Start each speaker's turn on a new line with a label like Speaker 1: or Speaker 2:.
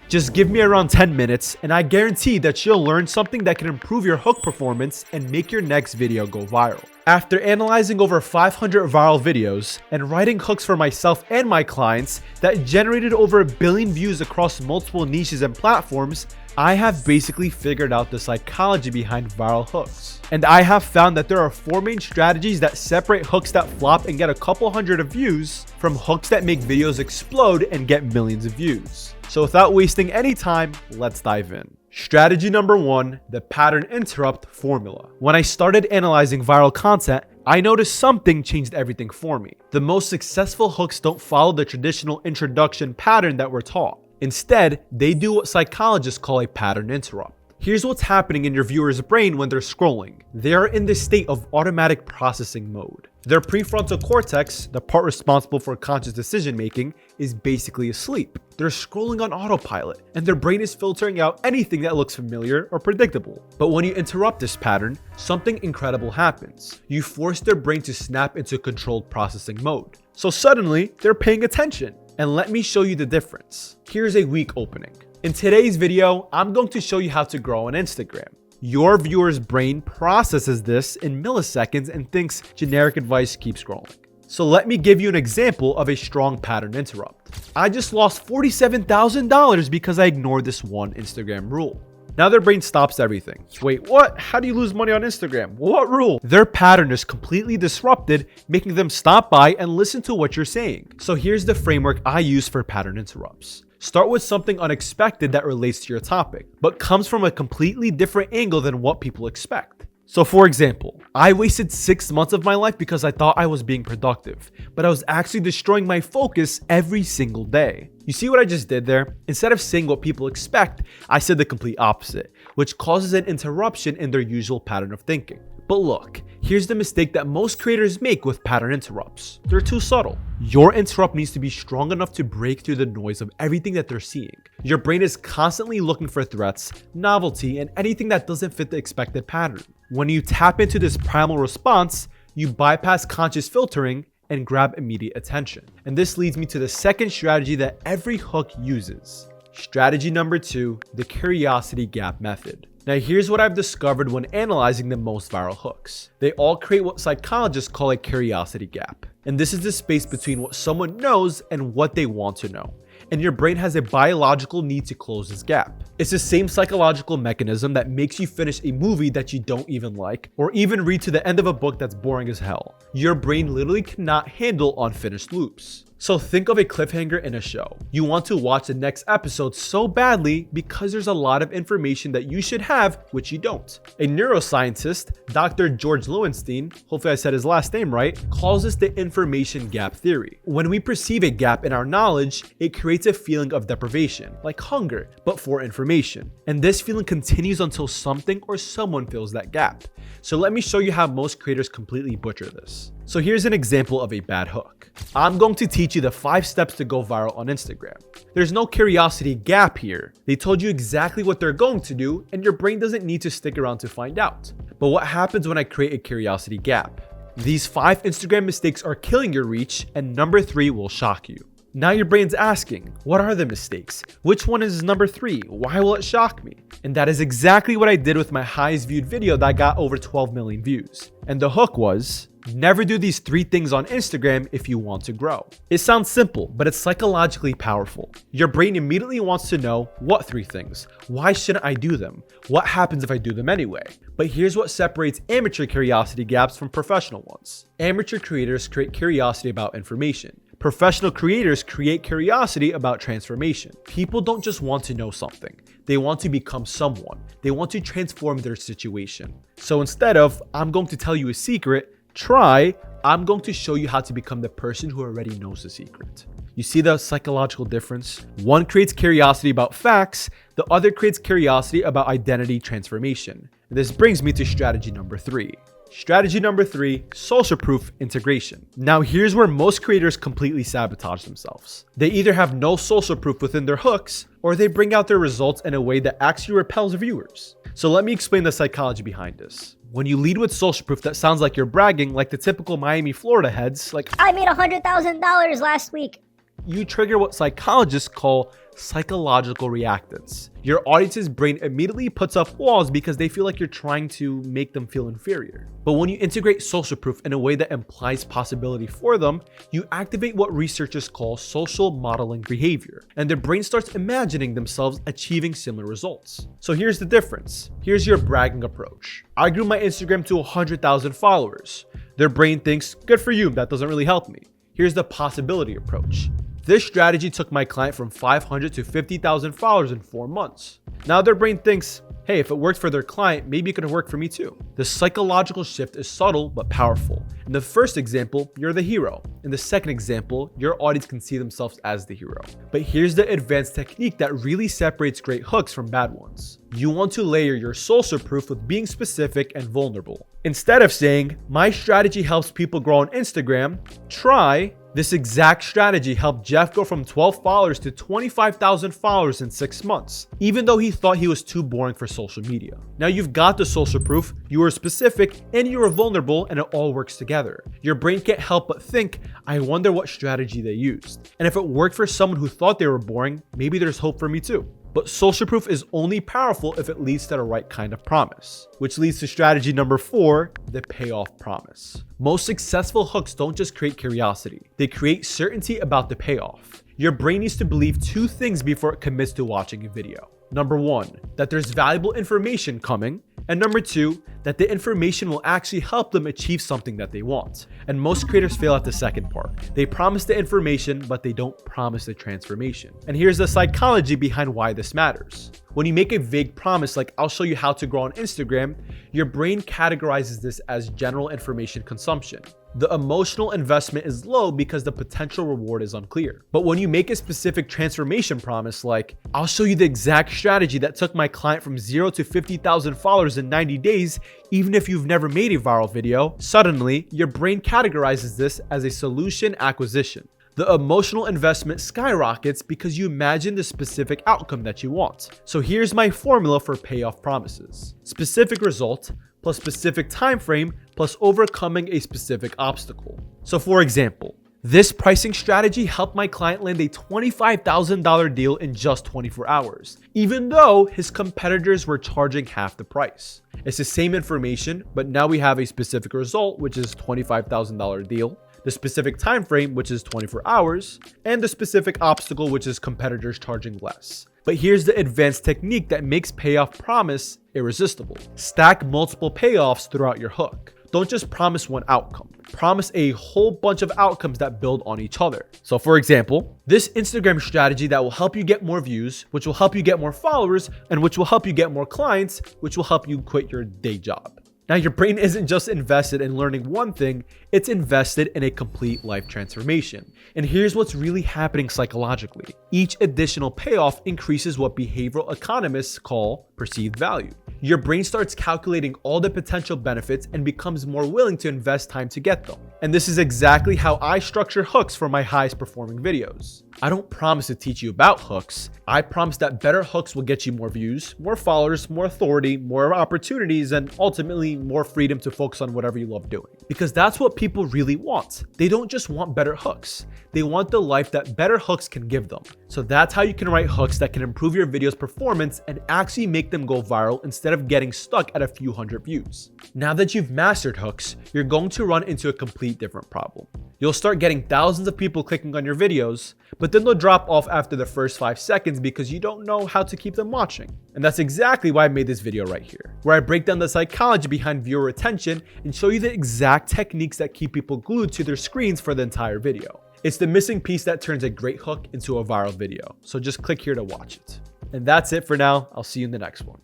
Speaker 1: Just give me around 10 minutes and I guarantee that you'll learn something that can improve your hook performance and make your next video go viral. After analyzing over 500 viral videos and writing hooks for myself and my clients that generated over 1 billion views across multiple niches and platforms, I have basically figured out the psychology behind viral hooks. And I have found that there are 4 main strategies that separate hooks that flop and get a couple hundred of views from hooks that make videos explode and get millions of views. So without wasting any time, let's dive in. Strategy number 1, the pattern interrupt formula. When I started analyzing viral content, I noticed something changed everything for me. The most successful hooks don't follow the traditional introduction pattern that we're taught. Instead, they do what psychologists call a pattern interrupt. Here's what's happening in your viewer's brain when they're scrolling. They are in this state of automatic processing mode. Their prefrontal cortex, the part responsible for conscious decision making, is basically asleep. They're scrolling on autopilot, and their brain is filtering out anything that looks familiar or predictable. But when you interrupt this pattern, something incredible happens. You force their brain to snap into controlled processing mode. So suddenly, they're paying attention. And let me show you the difference. Here's a weak opening. In today's video, I'm going to show you how to grow on Instagram. Your viewer's brain processes this in milliseconds and thinks generic advice, keep scrolling. So let me give you an example of a strong pattern interrupt. I just lost $47,000 because I ignored this one Instagram rule. Now their brain stops everything. Wait, what? How do you lose money on Instagram? What rule? Their pattern is completely disrupted, making them stop by and listen to what you're saying. So here's the framework I use for pattern interrupts. Start with something unexpected that relates to your topic, but comes from a completely different angle than what people expect. So for example, I wasted 6 months of my life because I thought I was being productive, but I was actually destroying my focus every single day. You see what I just did there? Instead of saying what people expect, I said the complete opposite, which causes an interruption in their usual pattern of thinking. But look, here's the mistake that most creators make with pattern interrupts. They're too subtle. Your interrupt needs to be strong enough to break through the noise of everything that they're seeing. Your brain is constantly looking for threats, novelty, and anything that doesn't fit the expected pattern. When you tap into this primal response, you bypass conscious filtering and grab immediate attention. And this leads me to the second strategy that every hook uses. Strategy number 2, the curiosity gap method. Now here's what I've discovered when analyzing the most viral hooks. They all create what psychologists call a curiosity gap. And this is the space between what someone knows and what they want to know. And your brain has a biological need to close this gap. It's the same psychological mechanism that makes you finish a movie that you don't even like, or even read to the end of a book that's boring as hell. Your brain literally cannot handle unfinished loops. So think of a cliffhanger in a show. You want to watch the next episode so badly because there's a lot of information that you should have, which you don't. A neuroscientist, Dr. George Lowenstein, hopefully I said his last name right, calls this the information gap theory. When we perceive a gap in our knowledge, it creates a feeling of deprivation, like hunger, but for information. And this feeling continues until something or someone fills that gap. So let me show you how most creators completely butcher this. So here's an example of a bad hook. I'm going to teach you the 5 steps to go viral on Instagram. There's no curiosity gap here. They told you exactly what they're going to do, and your brain doesn't need to stick around to find out. But what happens when I create a curiosity gap? These 5 Instagram mistakes are killing your reach, and number 3 will shock you. Now your brain's asking, what are the mistakes? Which one is number 3? Why will it shock me? And that is exactly what I did with my highest viewed video that got over 12 million views. And the hook was, never do these 3 things on Instagram if you want to grow. It sounds simple, but it's psychologically powerful. Your brain immediately wants to know, what 3 things? Why shouldn't I do them? What happens if I do them anyway? But here's what separates amateur curiosity gaps from professional ones. Amateur creators create curiosity about information. Professional creators create curiosity about transformation. People don't just want to know something. They want to become someone. They want to transform their situation. So instead of, I'm going to tell you a secret, try, I'm going to show you how to become the person who already knows the secret. You see the psychological difference? One creates curiosity about facts, the other creates curiosity about identity transformation. And this brings me to strategy number 3. Strategy number 3, social proof integration. Now here's where most creators completely sabotage themselves. They either have no social proof within their hooks, or they bring out their results in a way that actually repels viewers. So let me explain the psychology behind this. When you lead with social proof that sounds like you're bragging, like the typical Miami, Florida heads, like,
Speaker 2: I made $100,000 last week.
Speaker 1: You trigger what psychologists call psychological reactance. Your audience's brain immediately puts up walls because they feel like you're trying to make them feel inferior. But when you integrate social proof in a way that implies possibility for them, you activate what researchers call social modeling behavior, and their brain starts imagining themselves achieving similar results. So here's the difference. Here's your bragging approach. I grew my Instagram to 100,000 followers. Their brain thinks, good for you, that doesn't really help me. Here's the possibility approach. This strategy took my client from 500 to 50,000 followers in 4 months. Now their brain thinks, hey, if it worked for their client, maybe it could work for me too. The psychological shift is subtle but powerful. In the first example, you're the hero. In the second example, your audience can see themselves as the hero. But here's the advanced technique that really separates great hooks from bad ones. You want to layer your social proof with being specific and vulnerable. Instead of saying, my strategy helps people grow on Instagram, try, this exact strategy helped Jeff go from 12 followers to 25,000 followers in 6 months, even though he thought he was too boring for social media. Now you've got the social proof, you are specific, and you are vulnerable, and it all works together. Your brain can't help but think, I wonder what strategy they used. And if it worked for someone who thought they were boring, maybe there's hope for me too. But social proof is only powerful if it leads to the right kind of promise, which leads to strategy number 4, the payoff promise. Most successful hooks don't just create curiosity, they create certainty about the payoff. Your brain needs to believe 2 things before it commits to watching a video. Number 1, that there's valuable information coming, and number 2, that the information will actually help them achieve something that they want. And most creators fail at the second part. They promise the information, but they don't promise the transformation. And here's the psychology behind why this matters. When you make a vague promise like I'll show you how to grow on Instagram, your brain categorizes this as general information consumption. The emotional investment is low because the potential reward is unclear. But when you make a specific transformation promise like, I'll show you the exact strategy that took my client from 0 to 50,000 followers in 90 days, even if you've never made a viral video, suddenly your brain categorizes this as a solution acquisition. The emotional investment skyrockets because you imagine the specific outcome that you want. So here's my formula for payoff promises. Specific result plus specific time frame plus overcoming a specific obstacle. So for example, this pricing strategy helped my client land a $25,000 deal in just 24 hours, even though his competitors were charging half the price. It's the same information, but now we have a specific result, which is $25,000 deal, the specific time frame, which is 24 hours, and the specific obstacle, which is competitors charging less. But here's the advanced technique that makes payoff promise irresistible. Stack multiple payoffs throughout your hook. Don't just promise one outcome. Promise a whole bunch of outcomes that build on each other. So for example, this Instagram strategy that will help you get more views, which will help you get more followers, and which will help you get more clients, which will help you quit your day job. Now, your brain isn't just invested in learning one thing, it's invested in a complete life transformation. And here's what's really happening psychologically. Each additional payoff increases what behavioral economists call perceived value. Your brain starts calculating all the potential benefits and becomes more willing to invest time to get them. And this is exactly how I structure hooks for my highest performing videos. I don't promise to teach you about hooks. I promise that better hooks will get you more views, more followers, more authority, more opportunities, and ultimately more freedom to focus on whatever you love doing. Because that's what people really want. They don't just want better hooks. They want the life that better hooks can give them. So that's how you can write hooks that can improve your video's performance and actually make them go viral instead of getting stuck at a few hundred views. Now that you've mastered hooks, you're going to run into a complete different problem. You'll start getting thousands of people clicking on your videos, but then they'll drop off after the first 5 seconds because you don't know how to keep them watching. And that's exactly why I made this video right here, where I break down the psychology behind viewer attention and show you the exact techniques that keep people glued to their screens for the entire video. It's the missing piece that turns a great hook into a viral video. So just click here to watch it. And that's it for now. I'll see you in the next one.